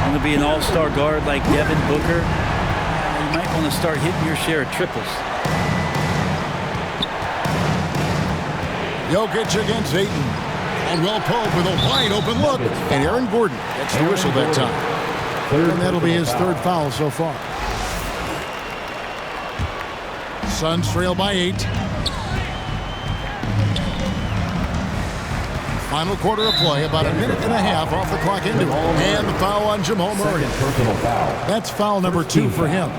Going to be an all-star guard like Devin Booker. You might want to start hitting your share of triples. Jokic against Ayton. Caldwell Pope with a wide open look. And Aaron Gordon gets the whistle that time. And that'll be his 3rd foul so far. Suns trail by 8. Final quarter of play, about a minute and a half off the clock into it. And the foul on Jamal Murray. That's foul number 2 for him.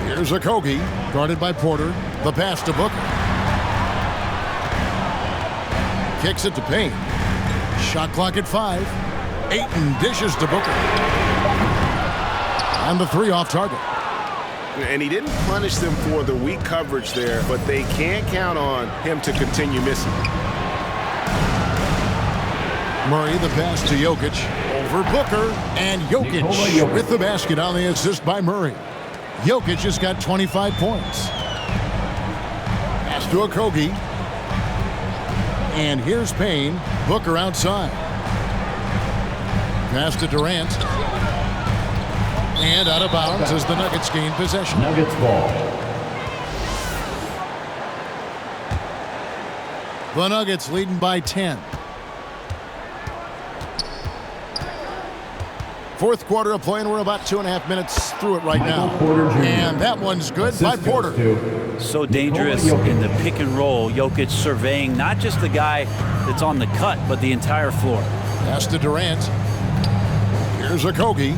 Here's Okogie, guarded by Porter. The pass to Booker. Kicks it to Payne. Shot clock at 5. Ayton dishes to Booker. And the 3 off target. And he didn't punish them for the weak coverage there, but they can't count on him to continue missing. Murray, the pass to Jokic. Over Booker. And Jokic with the basket on the assist by Murray. Jokic has got 25 points. Pass to Okogie. And here's Payne. Booker outside. Pass to Durant. And out of bounds as the Nuggets gain possession. Nuggets ball. The Nuggets leading by 10. Fourth quarter of play, and we're about 2.5 minutes through it right now. And that one's good by Porter. So dangerous in the pick and roll. Jokic surveying not just the guy that's on the cut, but the entire floor. Pass to Durant. Here's Okogie.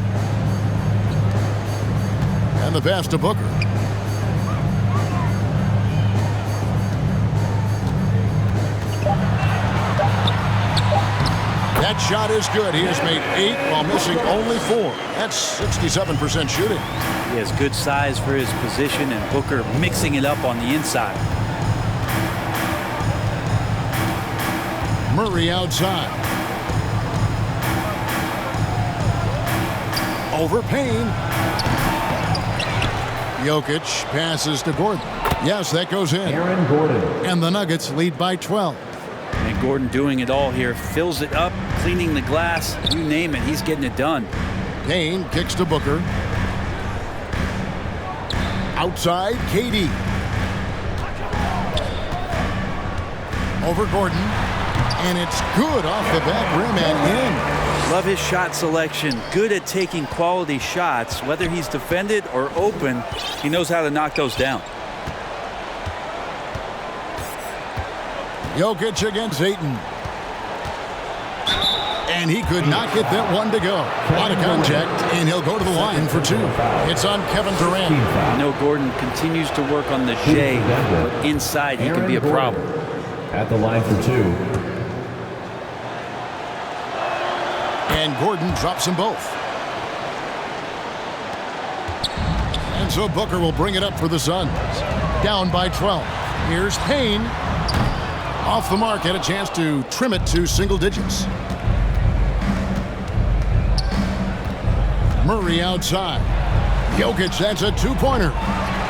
And the pass to Booker. That shot is good. He has made 8 while missing only 4. That's 67% shooting. He has good size for his position, and Booker mixing it up on the inside. Murray outside. Over Payne. Jokic passes to Gordon. Yes, that goes in. Aaron Gordon. And the Nuggets lead by 12. And Gordon doing it all here. Fills it up, cleaning the glass. You name it, he's getting it done. Payne kicks to Booker. Outside, KD. Over Gordon. And it's good off the back rim and in. Love his shot selection. Good at taking quality shots. Whether he's defended or open, he knows how to knock those down. Jokic against Ayton. And he could not get that one to go. A lot of contact, and he'll go to the line for 2. It's on Kevin Durant. You know, Gordon continues to work on the J, but inside he can be a problem. At the line for 2. And Gordon drops them both. And so Booker will bring it up for the Suns. Down by 12. Here's Payne. Off the mark, had a chance to trim it to single digits. Murray outside. Jokic, that's a 2-pointer.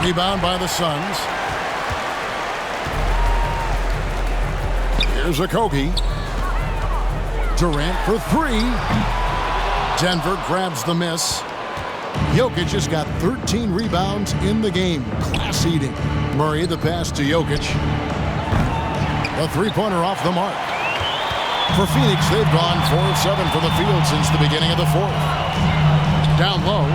Rebound by the Suns. Here's Okogie. Durant for 3. Denver grabs the miss. Jokic has got 13 rebounds in the game. Class eating. Murray the pass to Jokic. A 3-pointer off the mark. For Phoenix, they've gone 4 of 7 from the field since the beginning of the 4th. Down low.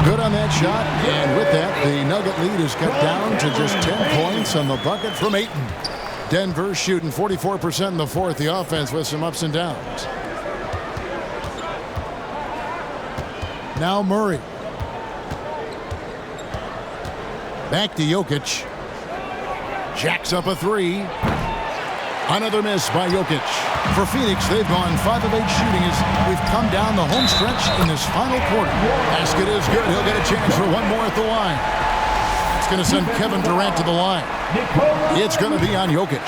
Good on that shot. And with that, the Nugget lead is cut down to just 10 points on the bucket from Ayton. Denver shooting 44% in the 4th. The offense with some ups and downs. Now Murray. Back to Jokic. Jacks up a 3. Another miss by Jokic. For Phoenix, they've gone 5 of 8 shooting as we've come down the home stretch in this final quarter. Basket is good. He'll get a chance for one more at the line. It's going to send Kevin Durant to the line. It's going to be on Jokic.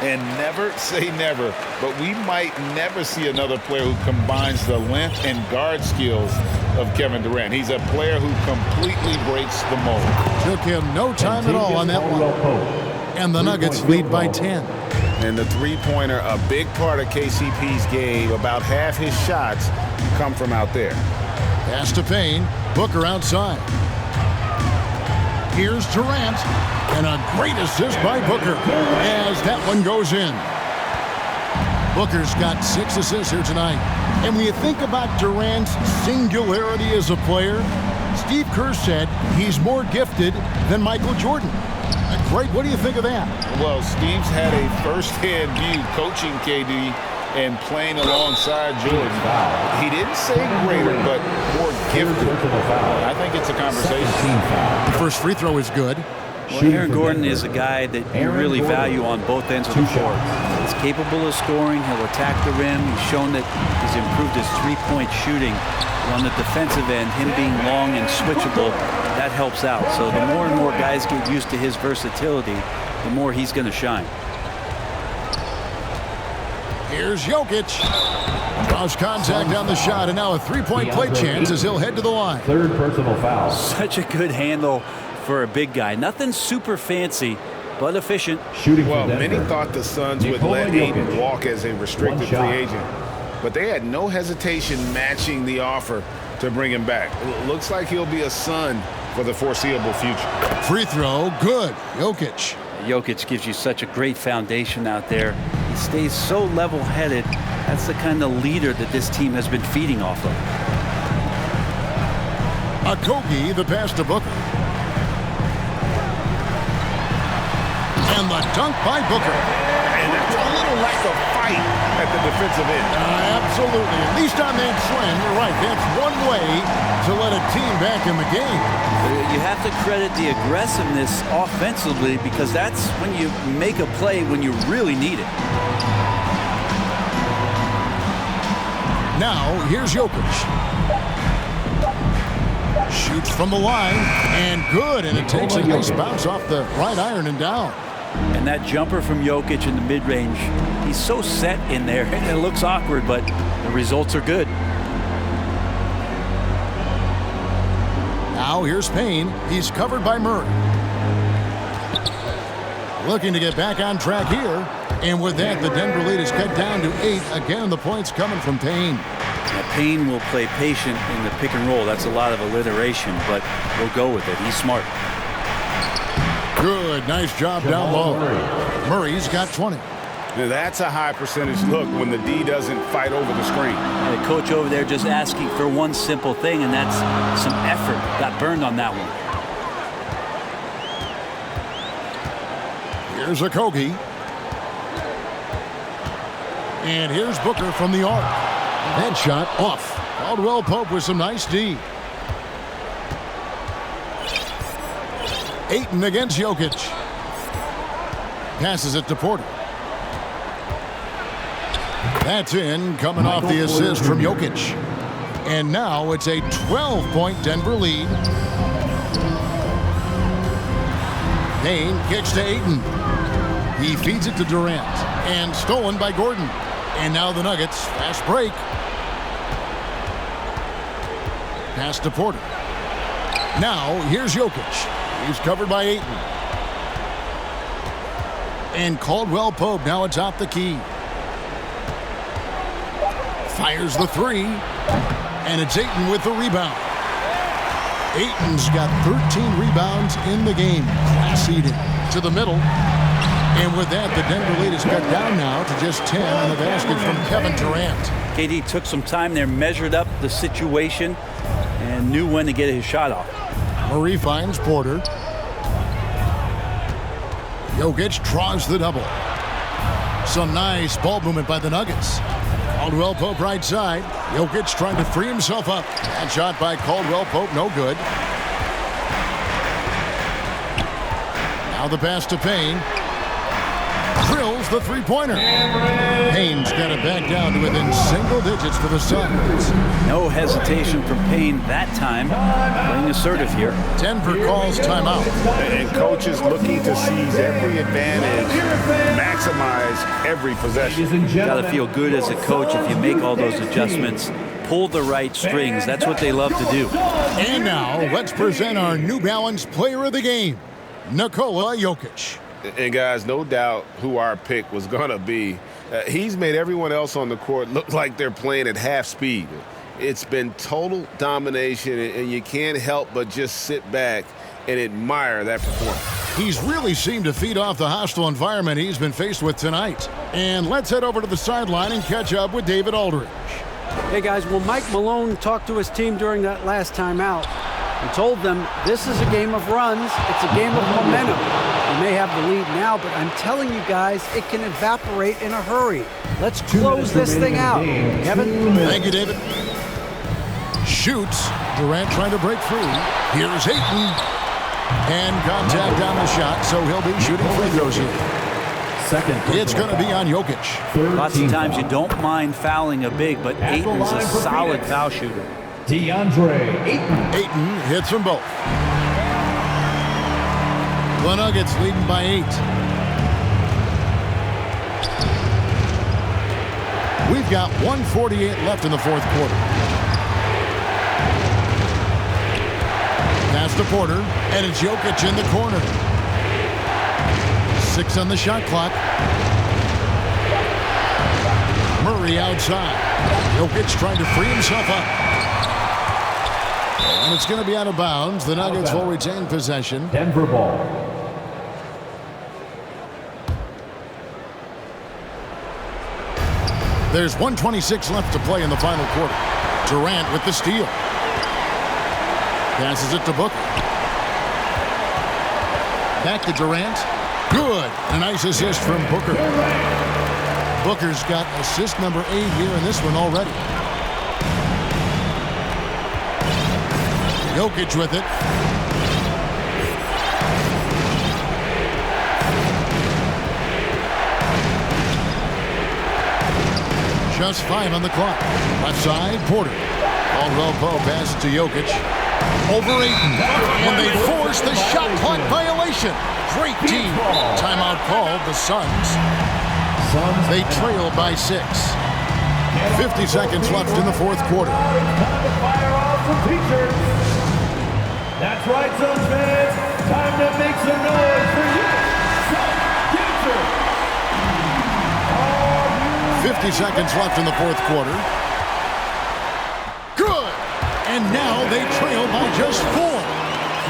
And never say never, but we might never see another player who combines the length and guard skills of Kevin Durant. He's a player who completely breaks the mold. Took him no time at all on that one. And the Nuggets lead by 10. And the three-pointer, a big part of KCP's game. About half his shots come from out there. Pass to Payne. Booker outside. Here's Durant. And a great assist by Booker as that one goes in. Booker's got 6 assists here tonight. And when you think about Durant's singularity as a player, Steve Kerr said he's more gifted than Michael Jordan. Great. What do you think of that? Well, Steve's had a first-hand view coaching KD and playing alongside Jordan. He didn't say greater, but more gifted. I think it's a conversation. The first free throw is good. Well, Aaron Gordon is a guy that you really value on both ends of the court. He's capable of scoring. He'll attack the rim. He's shown that he's improved his three-point shooting. On the defensive end, him being long and switchable, that helps out. So the more and more guys get used to his versatility, the more he's going to shine. Here's Jokic. Draws contact on the shot, and now a three-point play chance as he'll head to the line. 3rd personal foul. Such a good handle for a big guy. Nothing super fancy, but efficient. Shooting well, many thought the Suns would let Ayton walk as a restricted free agent, but they had no hesitation matching the offer to bring him back. It looks like he'll be a Sun for the foreseeable future. Free throw, good. Jokic. Jokic gives you such a great foundation out there. He stays so level-headed. That's the kind of leader that this team has been feeding off of. Okogie, the pass to Booker. And the dunk by Booker. And that's a little lack of fight at the defensive end. Absolutely. At least on that slam, you're right. That's one way to let a team back in the game. You have to credit the aggressiveness offensively because that's when you make a play when you really need it. Now, here's Jokic. Shoots from the line, and good. And it takes a nice bounce off the right iron and down. And that jumper from Jokic in the mid-range, he's so set in there, and it looks awkward, but the results are good. Now here's Payne. He's covered by Murray. Looking to get back on track here. And with that, the Denver lead is cut down to 8. Again, the points coming from Payne. Now, Payne will play patient in the pick and roll. That's a lot of alliteration, but he'll go with it. He's smart. Good. Nice job down low. Murray's got 20. Now, that's a high percentage look when the D doesn't fight over the screen. The coach over there just asking for one simple thing, and that's some effort. Got burned on that one. Here's Okogie. And here's Booker from the arc. That shot off. Caldwell Pope with some nice D. Ayton against Jokic. Passes it to Porter. That's in, coming off the assist from Jokic. And now it's a 12-point Denver lead. Payne kicks to Ayton. He feeds it to Durant. And stolen by Gordon. And now the Nuggets, fast break. Pass to Porter. Now here's Jokic. He's covered by Ayton. And Caldwell Pope now atop the key. Fires the three. And it's Ayton with the rebound. Ayton's got 13 rebounds in the game. Class eating to the middle. And with that, the Denver lead is cut down now to just 10 on the basket from Kevin Durant. KD took some time there, measured up the situation, and knew when to get his shot off. Murray finds Porter. Jokic draws the double. Some nice ball movement by the Nuggets. Caldwell Pope right side. Jokic trying to free himself up. That shot by Caldwell Pope, no good. Now the pass to Payne. Drills the three-pointer. Payne's got it back down to within single digits for the Suns. No hesitation from Payne that time. Playing assertive here. Denver calls timeout. And coaches looking to seize every advantage, maximize every possession. Got to feel good as a coach if you make all those adjustments. Pull the right strings. That's what they love to do. And now let's present our New Balance Player of the Game, Nikola Jokic. And guys, no doubt who our pick was going to be. He's made everyone else on the court look like they're playing at half speed. It's been total domination, and you can't help but just sit back and admire that performance. He's really seemed to feed off the hostile environment he's been faced with tonight. And let's head over to the sideline and catch up with David Aldridge. Hey guys, well, Mike Malone talked to his team during that last timeout and told them this is a game of runs. It's a game of momentum. You may have the lead now, but I'm telling you guys, it can evaporate in a hurry. Let's close this thing out. Kevin? Thank you, David. Shoots. Durant trying to break free. Here's Ayton. And contact on the shot, so he'll be shooting free throws here. It's going to be on Jokic. Lots of times you don't mind fouling a big, but Ayton's a solid foul shooter. DeAndre Ayton. Ayton hits them both. The Nuggets leading by 8. We've got 1:48 left in the fourth quarter. Pass to Porter, and it's Jokic in the corner. 6 on the shot clock. Murray outside. Jokic trying to free himself up. And it's going to be out of bounds. The Nuggets will retain possession. Denver ball. There's 1:26 left to play in the final quarter. Durant with the steal. Passes it to Booker. Back to Durant. Good. A nice assist from Booker. Booker's got assist number 8 here in this one already. Jokic with it. Just 5 on the clock. Left side, Porter. Caldwell Pope passes to Jokic. Over Ayton. And they force the shot clock violation. Great team. Timeout called. The Suns. They trail by 6. 50 seconds left in the fourth quarter. Time to fire off some t-shirts. That's right, Suns fans. Time to make some noise for you. Suns t-shirts. 50 seconds left in the fourth quarter. Good! And now they trail by just 4.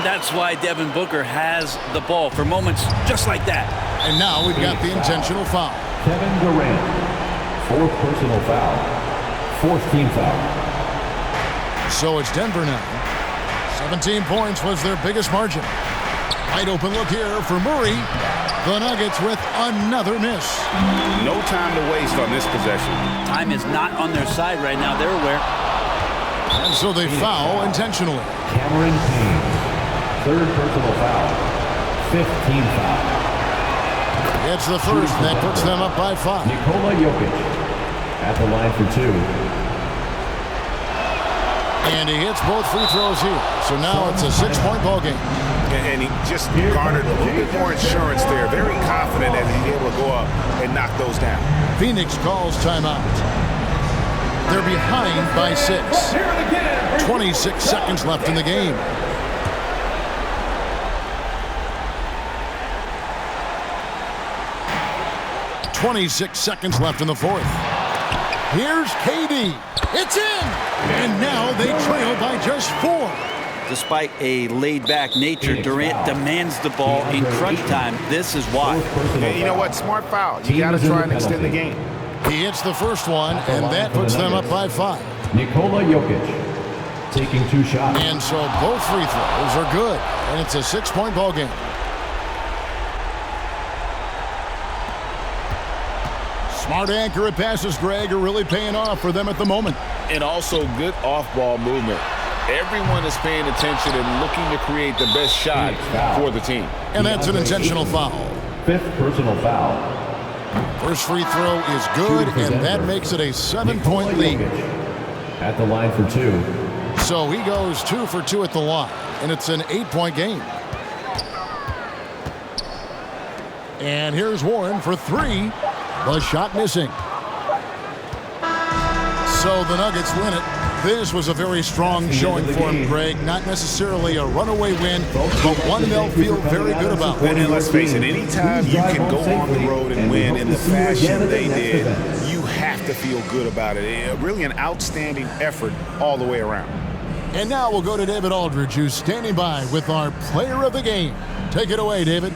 That's why Devin Booker has the ball for moments just like that. And now we've got the intentional foul. Kevin Durant. 4th personal foul. 4th team foul. So it's Denver now. 17 points was their biggest margin. Wide open look here for Murray. The Nuggets with another miss. No time to waste on this possession. Time is not on their side right now. They're aware. And so they foul intentionally. Cameron Payne. 3rd personal foul. 5th team foul. It's the first, and that puts them up by 5. Nikola Jokic at the line for 2. And he hits both free throws here. So now it's a 6-point ball game. And he just garnered a little bit more insurance there. Very confident that he's able to go up and knock those down. Phoenix calls timeout. They're behind by 6. 26 seconds left in the game. .26 seconds left in the 4th. Here's KD. It's in! And now they trail by just 4. Despite a laid-back nature, Durant demands the ball in crunch time. This is why. And you know what? Smart foul. You got to try and extend the game. He hits the first one, and that puts them up by 5. Nikola Jokic taking 2 shots. And so both free throws are good, and it's a 6-point ball game. Smart accurate passes, Greg, are really paying off for them at the moment. And also good off-ball movement. Everyone is paying attention and looking to create the best shot for the team. And that's an intentional foul. 5th personal foul. First free throw is good, and that makes it a 7-point lead. At the line for 2. So he goes 2 for 2 at the line, and it's an 8-point game. And here's Warren for 3. The shot missing. So the Nuggets win it. This was a very strong showing for him, Greg. Not necessarily a runaway win, but one they'll feel very good about. And let's face it, anytime you can go on the road and win in the fashion they did, you have to feel good about it. Really an outstanding effort all the way around. And now we'll go to David Aldridge, who's standing by with our player of the game. Take it away, David.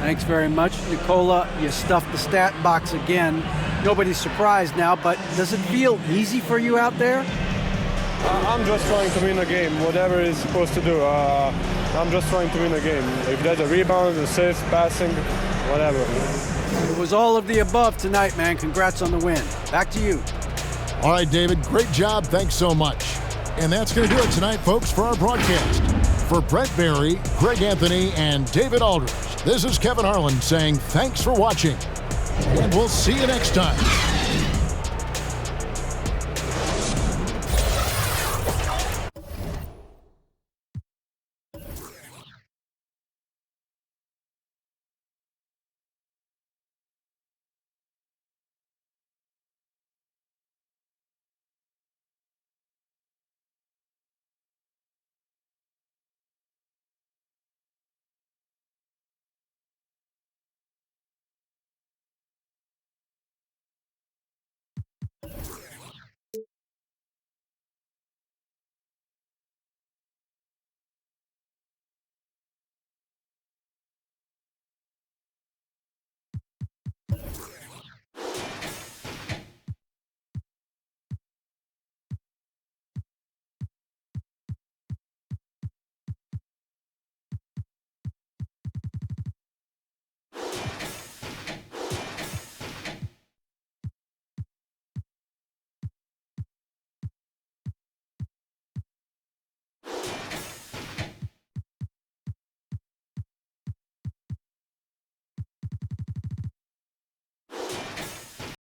Thanks very much, Nikola. You stuffed the stat box again. Nobody's surprised now, but does it feel easy for you out there? I'm just trying to win a game, whatever it's supposed to do. I'm just trying to win a game. If there's a rebound, assist, passing, whatever. It was all of the above tonight, man. Congrats on the win. Back to you. All right, David, great job. Thanks so much. And that's going to do it tonight, folks, for our broadcast. For Brett Barry, Greg Anthony, and David Aldridge, this is Kevin Harlan saying thanks for watching. And we'll see you next time.